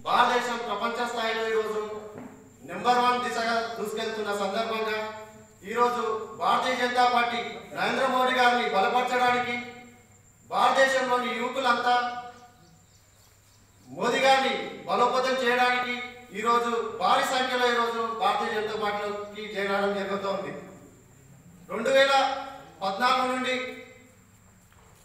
భారతదేశం ప్రపంచ స్థాయిలో ఈరోజు నెంబర్ 1 దిశగా దూసుకెళ్తున్న సందర్భంగా ఈరోజు భారతీయ జనతా పార్టీ నరేంద్ర మోడీ గారిని బలపరచడానికి భారతదేశంలోని యువకులంతా మోదీ గారిని బలోపేతం చేయడానికి ఈరోజు భారీ సంఖ్యలో ఈరోజు భారతీయ జనతా పార్టీలోకి చేరడం జరుగుతోంది. 2014 నుండి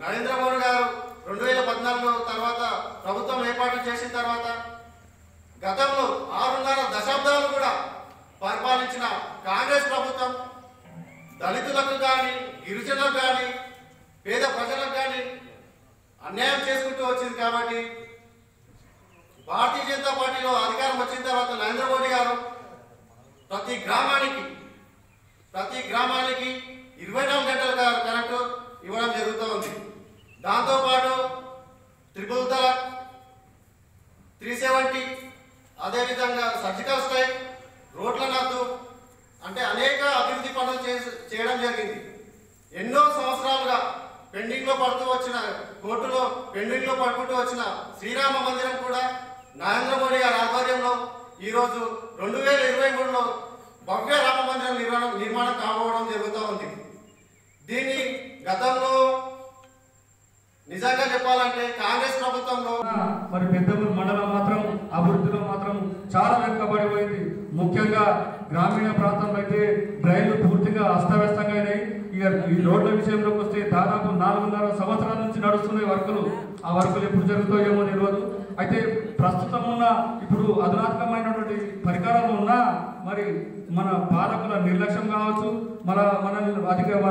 నరేంద్ర మోడీ గారు 2014 తర్వాత ప్రభుత్వం ఏర్పాటు చేసిన తర్వాత గతంలో 6.5 దశాబ్దాలు కూడా పరిపాలించిన కాంగ్రెస్ ప్రభుత్వం దళితులకు కానీ గిరిజనులకు కానీ పేద ప్రజలకు కానీ అన్యాయం చేసుకుంటూ వచ్చింది. కాబట్టి భారతీయ జనతా పార్టీలో అధికారం వచ్చిన తర్వాత నరేంద్ర మోడీ గారు ప్రతి గ్రామానికి 24 గంటల కరెంటు ఇవ్వడం జరుగుతూ ఉంది. దాంతోపాటు ట్రిపుల్ తలాక్, 370, అదేవిధంగా సర్జికల్ స్ట్రైక్, రోడ్ల రద్దు అంటే అనేక అభివృద్ధి పనులు చేయడం జరిగింది. ఎన్నో సంవత్సరాలుగా పెండింగ్లో పడుతూ వచ్చిన కోర్టులో పెండింగ్లో పడుకుంటూ వచ్చిన శ్రీరామ మందిరం కూడా నరేంద్ర మోడీ గారి ఆధ్వర్యంలో ఈరోజు 2023లో భవ్య రామ మందిరం నిర్మాణం కాబోవడం జరుగుతూ ఉంది. దీన్ని గతంలో నిజంగా చెప్పాలంటే కాంగ్రెస్ ప్రభుత్వంలో మరి పెద్దమూరు మండలం మాత్రం అభివృద్ధిలో మాత్రం చాలా వెనుకబడిపోయింది. ముఖ్యంగా గ్రామీణ ప్రాంతంలో అయితే డ్రైన్లు పూర్తిగా అస్తవ్యస్తంగా అయినాయి. ఇక ఈ రోడ్ల విషయంలోకి వస్తే దాదాపు 4.5 సంవత్సరాల నుంచి నడుస్తున్నాయి వర్కులు. ఆ వర్కులు ఎప్పుడు జరుగుతాయేమో తెలియదు. అయితే ప్రస్తుతం ఉన్న ఇప్పుడు అధునాతనమైనటువంటి పరికరాలు ఉన్నా మరి మన పాలకుల నిర్లక్ష్యం కావచ్చు,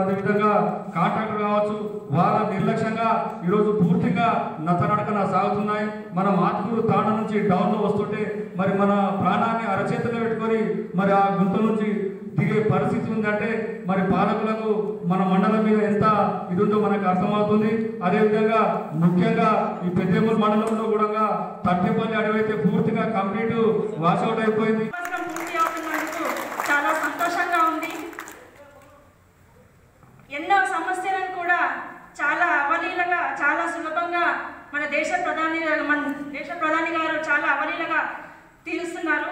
అదేవిధంగా కాంట్రాక్టర్ కావచ్చు, వాళ్ళ నిర్లక్ష్యంగా ఈరోజు పూర్తిగా నత్తనడకన సాగుతున్నాయి. మన మాత్కూరు తాండ నుంచి డౌన్లో వస్తుంటే మరి మన ప్రాణాన్ని అరచేతిలో పెట్టుకొని మరి ఆ గుంత నుంచి దిగే పరిస్థితి ఉందంటే మరి పాలకులకు మన మండలం మీద ఎంత ఇది ఉందో మనకు అర్థమవుతుంది. అదేవిధంగా ముఖ్యంగా ఈ పెద్దేమూరు మండలంలో కూడా తట్టేపల్లి అడవైతే పూర్తిగా కంప్లీట్ వాషౌట్ అయిపోయింది. చాలా సంతోషంగా ఉంది. ఎన్నో సమస్యలను కూడా చాలా అవలీలగా చాలా సులభంగా మన దేశ ప్రధాని గారు చాలా అవలీలగా తీరుస్తున్నారు.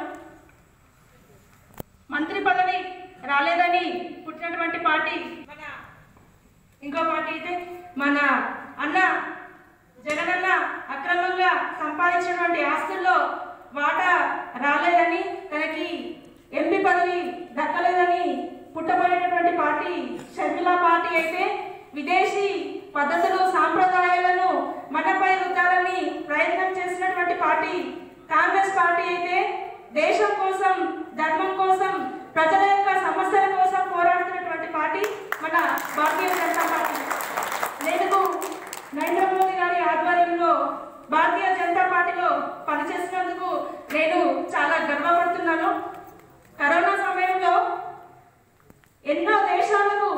మంత్రి పదవి రాలేదని పుట్టినటువంటి పార్టీ ఇంకో పార్టీ అయితే మన అన్న జగనన్న అక్రమంగా సంపాదించినటువంటి ఆస్తుల్లో వాటా రాలేదని, తనకి ఎంపీ పదవి దక్కలేదని పుట్టబోయేటటువంటి పార్టీ షర్మిలా పార్టీ అయితే విదేశీ పద్ధతులు సాంప్రదాయాలను మనపై రుద్దాలని ప్రయత్నం చేసినటువంటి పార్టీ కాంగ్రెస్ పార్టీ అయితే దేశం కోసం, ధర్మం కోసం, ప్రజల యొక్క సమస్యల కోసం పోరాడుతున్నటువంటి పార్టీ మన భారతీయ జనతా పార్టీ. నేను నరేంద్ర మోదీ గారి ఆధ్వర్యంలో భారతీయ జనతా పార్టీలో పనిచేసినందుకు నేను చాలా గర్వపడుతున్నాను. కరోనా సమయంలో ఎన్నో దేశాలకు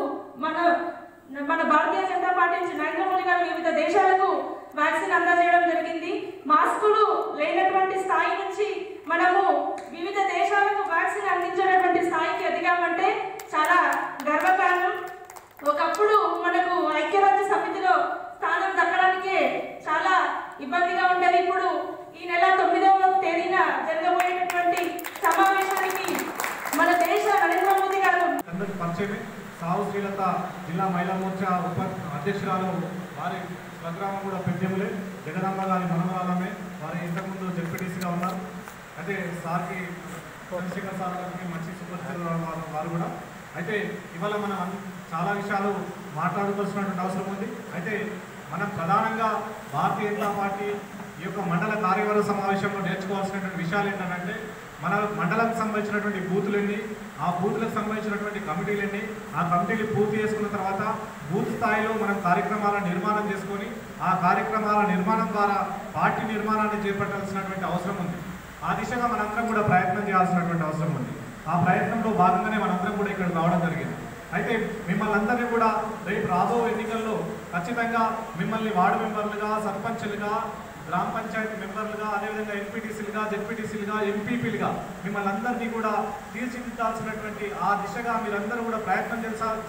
మన భారతీయ జనతా పార్టీ నుంచి నరేంద్ర మోదీ గారు వివిధ దేశాలకు వ్యాక్సిన్ అందజేయడం జరిగింది. మాస్కులు లేనటువంటి స్థాయి నుంచి మనము వివిధ దేశాలకు వ్యాక్సిన్ అందించేటటువంటి స్థాయికి ఎదిగామంటే చాలా గర్వకారణం. ఒకప్పుడు మనకు ఐక్యరాజ్య సమితిలో స్థానం దక్కడానికే చాలా ఇబ్బందిగా ఉండేది. ఇప్పుడు ఈ నెల 9వ తేదీన జరగబోయేటటువంటి సమావేశానికి మన దేశ నరేంద్ర మోదీ గారు సావు శ్రీలత జిల్లా మహిళా మోర్చా అధ్యక్షురాలు, వారి స్వగ్రామం కూడా పెద్దెములే, జగదాంబ గారి మనవరాలమే. వారి ఇంతకుముందు జెడ్పీటీసీగా ఉన్నారు. అయితే సార్కి చంద్రశేఖర్ సార్ గారికి మంచి సుపరిచితులు వారు కూడా. అయితే ఇవాళ మనం చాలా విషయాలు మాట్లాడుకోవాల్సినటువంటి అవసరం ఉంది. అయితే మనం ప్రధానంగా భారతీయ జనతా పార్టీ ఈ యొక్క మండల కార్యవర్గ సమావేశంలో నేర్చుకోవాల్సినటువంటి విషయాలు ఏంటంటే, మన మండలకు సంబంధించినటువంటి బూతులన్నీ, ఆ బూతులకు సంబంధించినటువంటి కమిటీలన్నీ, ఆ కమిటీలు పూర్తి చేసుకున్న తర్వాత బూత్ స్థాయిలో మనం కార్యక్రమాలను నిర్మాణం చేసుకొని ఆ కార్యక్రమాల నిర్మాణం ద్వారా పార్టీ నిర్మాణాన్ని చేపట్టాల్సినటువంటి అవసరం ఉంది. ఆ దిశగా మనందరం కూడా ప్రయత్నం చేయాల్సినటువంటి అవసరం ఉంది. ఆ ప్రయత్నంలో భాగంగానే మనందరం కూడా ఇక్కడికి రావడం జరిగింది. అయితే మిమ్మల్ని అందరినీ కూడా రేపు రాబో ఎన్నికల్లో ఖచ్చితంగా మిమ్మల్ని వార్డు మెంబర్లుగా, సర్పంచ్లుగా, గ్రామ పంచాయతీ మెంబర్లుగా, అదేవిధంగా ఎంపీటీసీలుగా, జెడ్పీటీసీలుగా, ఎంపీపీలుగా మిమ్మల్ని అందరినీ కూడా తీర్చిదిద్దాల్సినటువంటి ఆ దిశగా మీరందరూ కూడా ప్రయత్నం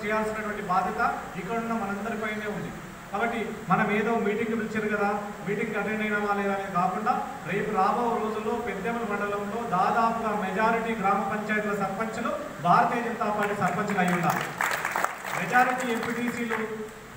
చేయాల్సినటువంటి బాధ్యత ఇక్కడున్న మనందరిపైనే ఉంది. కాబట్టి మనం ఏదో మీటింగ్ పిలిచారు కదా, మీటింగ్ అటెండ్ అయినామా లేదా అనేది కాకుండా రేపు రాబో రోజుల్లో పెద్దెమల మండలంలో దాదాపుగా మెజారిటీ గ్రామ పంచాయతీల సర్పంచులు భారతీయ జనతా పార్టీ సర్పంచులు అయి ఉన్నారు. మెజారిటీ ఎంపీటీసీలు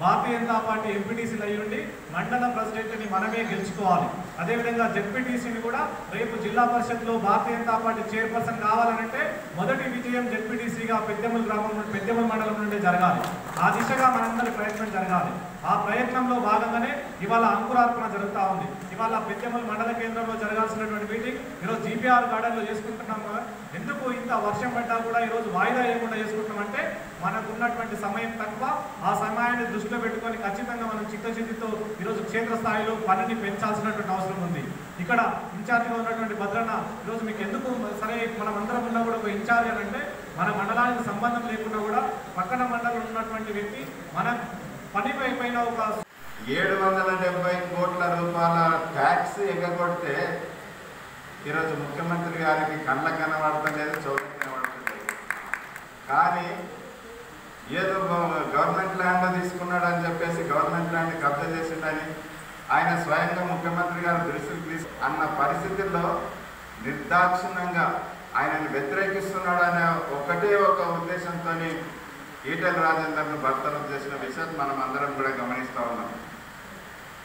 భారతీయ జనతా పార్టీ ఎంపీటీసీలు అయ్యుండి మండల ప్రెసిడెంట్ని మనమే గెలుచుకోవాలి. అదేవిధంగా జెడ్పీటీసీని కూడా రేపు జిల్లా పరిషత్లో భారతీయ జనతా పార్టీ చైర్పర్సన్ కావాలనంటే మొదటి విజయం జెడ్పీటీసీగా పెద్దెమల మండలం నుండి జరగాలి. ఆ దిశగా మనందరి ప్రయత్నం జరగాలి. ఆ ప్రయత్నంలో భాగంగానే ఇవాళ అంకురార్పణ జరుగుతూ ఉంది. ఇవాళ పెద్దెమల మండల కేంద్రంలో జరగాల్సినటువంటి మీటింగ్ ఈరోజు జీపీఆర్ గార్డెన్లో చేసుకుంటున్నాం కదా. ఎందుకు ఇంత వర్షం పడ్డా కూడా ఈరోజు వాయిదా వేయకుండా చేసుకుంటామంటే మనకు ఉన్నటువంటి సమయం తక్కువ. ఆ సమయాన్ని దృష్టిలో పెట్టుకొని ఖచ్చితంగా మనం చిత్తశుద్ధితో ఈరోజు క్షేత్రస్థాయిలో పనిని పెంచాల్సినటువంటి అవసరం ఉంది. ఇక్కడ ఇన్ఛార్జిగా ఉన్నటువంటి భద్రన్న ఈరోజు మీకు ఎందుకు సరే మనం అందరం ఉన్నా కూడా ఒక ఇన్ఛార్జ్ అని అంటే మన మండలానికి సంబంధం లేకుండా కూడా పక్కన మండలం ఉన్నటువంటి వ్యక్తి మన పనిపై పైన ఒక 770 కోట్ల రూపాయల ట్యాక్స్ ఎగగొడితే ఈరోజు ముఖ్యమంత్రి గారికి కళ్ళ కనబడతలేదు, చౌకకి కనబడతలేదు. కానీ ఏదో గవర్నమెంట్ ల్యాండ్ తీసుకున్నాడు అని చెప్పేసి గవర్నమెంట్ ల్యాండ్ కబ్జా చేసిండని ఆయన స్వయంగా ముఖ్యమంత్రి గారు దృష్టికి అన్న పరిస్థితుల్లో నిర్దాక్షిణ్యంగా ఆయనను వ్యతిరేకిస్తున్నాడు అనే ఒకటే ఒక ఉద్దేశంతో ఈటెల రాజేందర్ను బర్తరఫ్ చేసిన విషయం మనం అందరం కూడా గమనిస్తూ ఉన్నాం.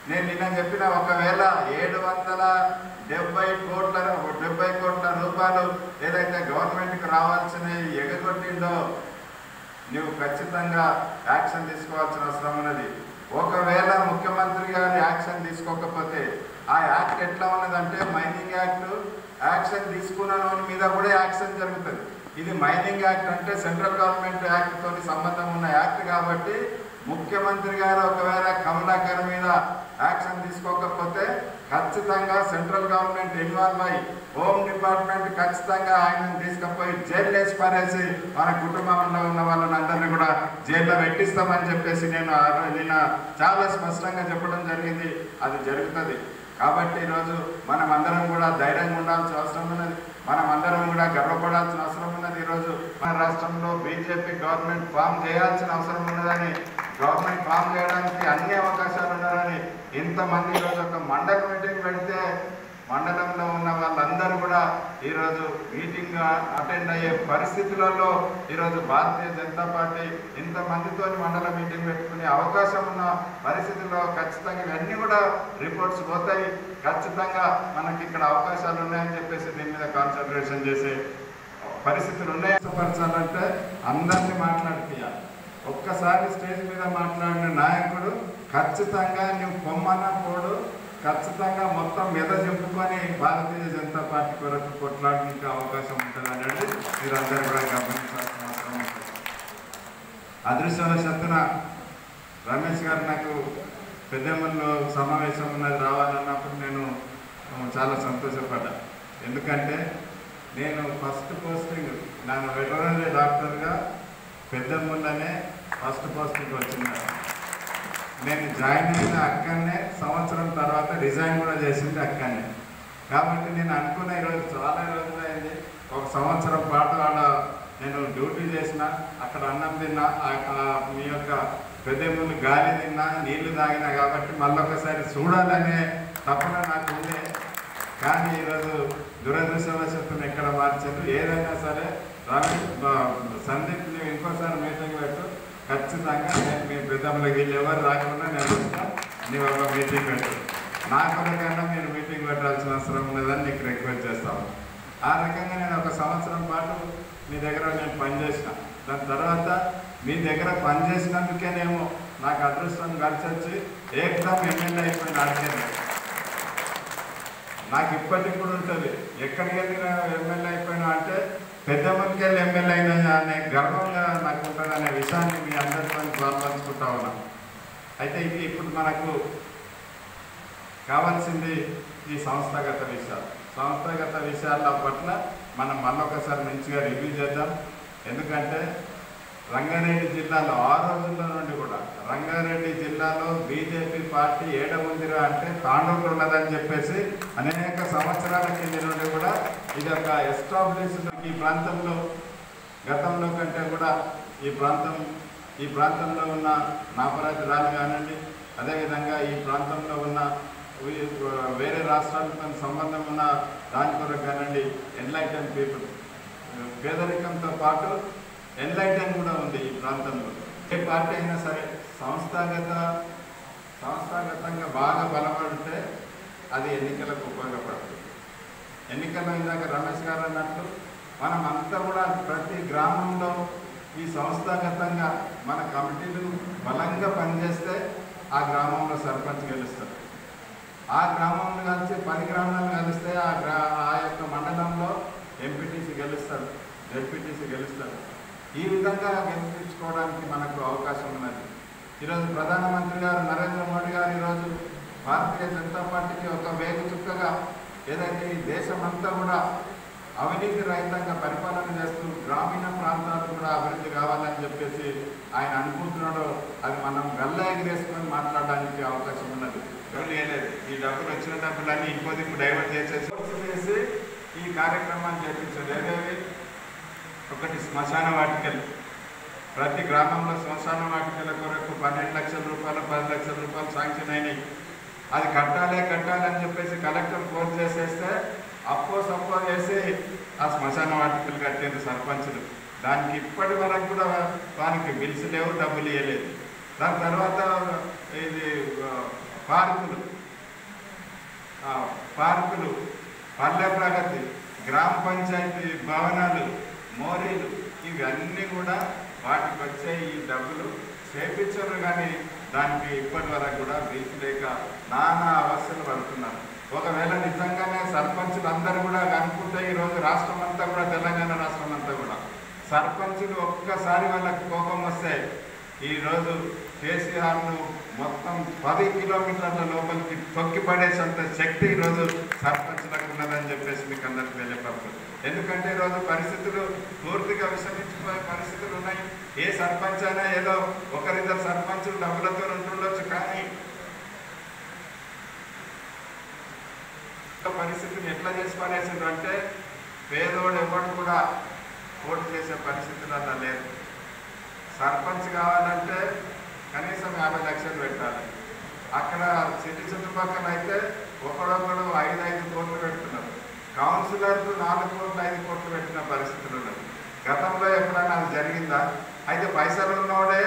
నేను నిన్న చెప్పిన ఒకవేళ 770 కోట్ల రూపాయలు ఏదైతే గవర్నమెంట్కి రావాల్సినవి ఎగగొట్టిండో నువ్వు ఖచ్చితంగా యాక్షన్ తీసుకోవాల్సిన అవసరం ఉన్నది. ఒకవేళ ముఖ్యమంత్రి గారు యాక్షన్ తీసుకోకపోతే ఆ యాక్ట్ ఎట్లా ఉన్నదంటే మైనింగ్ యాక్షన్ తీసుకున్న మీద కూడా యాక్షన్ జరుగుతుంది. ఇది మైనింగ్ యాక్ట్ అంటే సెంట్రల్ గవర్నమెంట్ యాక్ట్ తోటి సంబంధం ఉన్న యాక్ట్ కాబట్టి ముఖ్యమంత్రి గారు ఒకవేళ కమలాకర్ మీద యాక్షన్ తీసుకోకపోతే ఖచ్చితంగా సెంట్రల్ గవర్నమెంట్ ఇన్వాల్వ్ అయ్యి హోమ్ డిపార్ట్మెంట్ ఖచ్చితంగా ఆయనను తీసుకుపోయి జైలు వేసి పారేసి మన కుటుంబంలో ఉన్న వాళ్ళని అందరినీ కూడా జైల్లో పెట్టిస్తామని చెప్పేసి నేను నిన్న చాలా స్పష్టంగా చెప్పడం జరిగింది. అది జరుగుతుంది. కాబట్టి ఈరోజు మనం అందరం కూడా ధైర్యంగా ఉండాల్సిన అవసరం ఉన్నది. మనం అందరం కూడా గర్వపడాల్సిన అవసరం ఉన్నది. ఈరోజు మన రాష్ట్రంలో బీజేపీ గవర్నమెంట్ ఫామ్ చేయాల్సిన అవసరం ఉన్నదని, గవర్నమెంట్ ఫామ్ చేయడానికి అన్ని అవకాశాలు ఉన్నారని ఇంతమంది ఈరోజు ఒక మండల మీటింగ్ పెడితే మండలంలో ఉన్న వాళ్ళందరూ కూడా ఈరోజు మీటింగ్ అటెండ్ అయ్యే పరిస్థితులలో ఈరోజు భారతీయ జనతా పార్టీ ఇంతమందితో మండల మీటింగ్ పెట్టుకునే అవకాశం ఉన్న పరిస్థితుల్లో ఖచ్చితంగా ఇవన్నీ కూడా రిపోర్ట్స్ పోతాయి. ఖచ్చితంగా మనకి ఇక్కడ అవకాశాలు ఉన్నాయని చెప్పేసి దీని మీద కాన్సన్ట్రేషన్ చేసే పరిస్థితులు ఉన్నాయి. పరచాలంటే అందరినీ మాట్లాడిపియాలి. ఒక్కసారి స్టేజ్ మీద మాట్లాడిన నాయకుడు ఖచ్చితంగా నువ్వు పొమ్మన్న పోడు ఖచ్చితంగా మొత్తం మీద చెప్పుకొని భారతీయ జనతా పార్టీ కొరకు కొట్లాడడానికి అవకాశం ఉంటుంది అనేది మీరందరూ కూడా గమనించాల్సిన అవసరం ఉంటుంది. అదృష్టవశాత్తున రమేష్ గారు నాకు పెద్దెమల్లో సమావేశం ఉన్నది రావాలన్నప్పుడు నేను చాలా సంతోషపడ్డా. ఎందుకంటే నేను ఫస్ట్ పోస్టింగ్ నేను వెటరనరీ డాక్టర్గా పెద్దెమల్లోనే ఫస్ట్ పోస్టింగ్ వచ్చింది. నేను జాయిన్ అయిన అక్కడనే సంవత్సరం తర్వాత రిజైన్ కూడా చేసింది అక్కడనే. కాబట్టి నేను అనుకున్న ఈరోజు చాలా రోజులు అయింది. ఒక సంవత్సరం పాటు ఆడ నేను డ్యూటీ చేసిన, అక్కడ అన్నం తిన్నా, మీ యొక్క పెద్దెములు గాలి తిన్నా, నీళ్లు తాగినా. కాబట్టి మళ్ళొకసారి చూడాలనే తపన నాకు ఉండే. కానీ ఈరోజు దురదృష్టవశాత్తును ఎక్కడ మార్చారు. ఏదైనా సరే సందీప్ నువ్వు ఇంకోసారి మీటింగ్ పెట్టు, ఖచ్చితంగా నేను మీ పెద్దమ్మలకి వీళ్ళు ఎవరు రాకుండా నేను వస్తా, నువ్వు ఒక మీటింగ్ పెట్టు. నా కొరకైనా మీరు మీటింగ్ పెట్టాల్సిన అవసరం ఉన్నదని నీకు రిక్వెస్ట్ చేస్తాను. ఆ రకంగా నేను ఒక సంవత్సరం పాటు మీ దగ్గర నేను పనిచేసిన. దాని తర్వాత మీ దగ్గర పనిచేసినందుకేనేమో నాకు అదృష్టం కలిసి వచ్చి ఏకదం ఎమ్మెల్యే అయిపోయిన అడిగాను. నాకు ఇప్పటికి కూడా ఉంటుంది, ఎక్కడికి వెళ్ళినా ఎమ్మెల్యే అయిపోయినా అంటే పెద్దమ్మకి వెళ్ళి ఎమ్మెల్యే అయినా అనే గర్వంగా నాకు ఉంటుంది అనే విషయాన్ని మీ అందరితో పాల్పంచుకుంటా ఉన్నాం. అయితే ఇది ఇప్పుడు మనకు కావాల్సింది ఈ సంస్థాగత విషయాలు. సంస్థాగత విషయాల పట్ల మనం మళ్ళొకసారి మంచిగా రివ్యూ చేద్దాం. ఎందుకంటే రంగారెడ్డి జిల్లాలో ఆ రోజుల్లో నుండి కూడా రంగారెడ్డి జిల్లాలో బీజేపీ పార్టీ ఏడముందిరా అంటే తాండూరు ఉన్నదని చెప్పేసి అనేక సంవత్సరాల కింద నుండి కూడా ఇది ఒక ఎస్టాబ్లిష్డ్. ఈ ప్రాంతంలో గతంలో కంటే కూడా ఈ ప్రాంతం ఈ ప్రాంతంలో ఉన్న నాపరాజురాలు కానివ్వండి, అదేవిధంగా ఈ ప్రాంతంలో ఉన్న వేరే రాష్ట్రాలతో సంబంధం ఉన్న దాని కొరకు కానివ్వండి, ఎన్లైటన్ పీపుల్, పేదరికంతో పాటు ఎన్లైటన్ కూడా ఉంది ఈ ప్రాంతంలో. ఏ పార్టీ అయినా సరే సంస్థాగతంగా బాగా బలపడితే అది ఎన్నికలకు ఉపయోగపడుతుంది. ఎన్నికల్లో ఇందాక రమేష్ గారు అన్నట్టు మనం అంతా కూడా ప్రతి గ్రామంలో ఈ సంస్థాగతంగా మన కమిటీలు బలంగా పనిచేస్తే ఆ గ్రామంలో సర్పంచ్ గెలుస్తారు. ఆ గ్రామంలో కలిసి 10 గ్రామాలు కలిస్తే ఆ యొక్క మండలంలో ఎంపీటీసీ గెలుస్తారు, జెడ్పీటీసీ గెలుస్తారు. ఈ విధంగా గెలిపించుకోవడానికి మనకు అవకాశం ఉన్నది. ఈరోజు ప్రధానమంత్రి గారు నరేంద్ర మోడీ గారు ఈరోజు భారతీయ జనతా పార్టీకి ఒక వేగు చుక్కగా ఏదైతే ఈ దేశమంతా కూడా అవినీతి రహితంగా పరిపాలన చేస్తూ గ్రామీణ ప్రాంతాలు కూడా అభివృద్ధి కావాలని చెప్పేసి ఆయన అనుకుంటున్నాడో అది మనం గల్ల ఎగిరేసుకొని మాట్లాడడానికి అవకాశం ఉన్నది. లేదు, ఈ డబ్బులు వచ్చిన డబ్బులన్నీ ఇంకో దిక్కు డైవర్ట్ చేసి ఈ కార్యక్రమాన్ని చేపించారు. ఏదేవి ఒకటి శ్మశాన వాటికలు, ప్రతి గ్రామంలో శ్మశాన వాటికల కొరకు 12 లక్షల రూపాయలు 10 లక్షల రూపాయలు శాంక్షన్ అయినాయి. అది కట్టాలని చెప్పేసి కలెక్టర్ ఫోర్స్ చేసేస్తే సప్పో చేసి ఆ శ్మశాన వాటికలు కట్టేది సర్పంచులు. దానికి ఇప్పటి వరకు కూడా వానికి బిల్స్ లేవు, డబ్బులు ఇవ్వలేదు. దాని తర్వాత ఇది పార్కులు, పల్లె ప్రగతి, గ్రామ పంచాయతీ భవనాలు, మోరీలు, ఇవన్నీ కూడా వాటికి వచ్చే ఈ డబ్బులు చేపించరు. కానీ దానికి ఇప్పటి వరకు కూడా బిల్స్ లేక నానా అవస్థలు పడుతున్నారు. ఒకవేళ నిజంగానే సర్పంచులు అందరూ కూడా అనుకుంటే ఈరోజు రాష్ట్రం అంతా కూడా, తెలంగాణ రాష్ట్రం అంతా కూడా సర్పంచులు ఒక్కసారి వాళ్ళకి కోపం వస్తే ఈరోజు కేసీఆర్ను మొత్తం 10 కిలోమీటర్ల లోపలికి తొక్కి పడేసేంత శక్తి ఈరోజు సర్పంచులకు ఉన్నదని చెప్పేసి మీకు అందరికీ తెలియపడుతుంది. ఎందుకంటే ఈరోజు పరిస్థితులు పూర్తిగా విషమించిపోయే పరిస్థితులు ఉన్నాయి. ఏ సర్పంచ్ అయినా ఏదో ఒకరిద్దరు సర్పంచులు డబ్బులతో ఉంటుండొచ్చు, కానీ పరిస్థితిని ఎట్లా చేసి పడేసిండ్రు అంటే పేదోడు ఎవరు కూడా ఓటు చేసే పరిస్థితులు అలా లేదు. సర్పంచ్ కావాలంటే కనీసం 50 లక్షలు పెట్టాలి. అక్కడ సిటీ చుట్టుపక్కల అయితే ఒకడొకడు 5 కోట్లు పెడుతున్నారు. కౌన్సిలర్లు 4 కోట్లు 5 కోట్లు పెట్టిన పరిస్థితులు ఉన్నాయి. గతంలో ఎప్పుడైనా అది జరిగిందా? అయితే పైసలు ఉన్నవాడే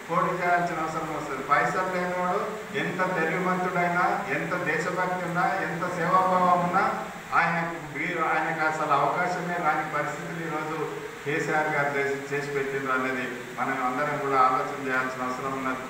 పోటీ చేయాల్సిన అవసరం వస్తుంది. పైసలు లేనివాడు ఎంత తెలివిమంతుడైనా, ఎంత దేశభక్తి ఉన్నా, ఎంత సేవాభావం ఉన్నా ఆయనకు అసలు అవకాశమే రాని పరిస్థితులు ఈరోజు కేసీఆర్ గారు చేసి పెట్టిండ్రు అనేది మనం అందరం కూడా ఆలోచన చేయాల్సిన అవసరం ఉన్నది.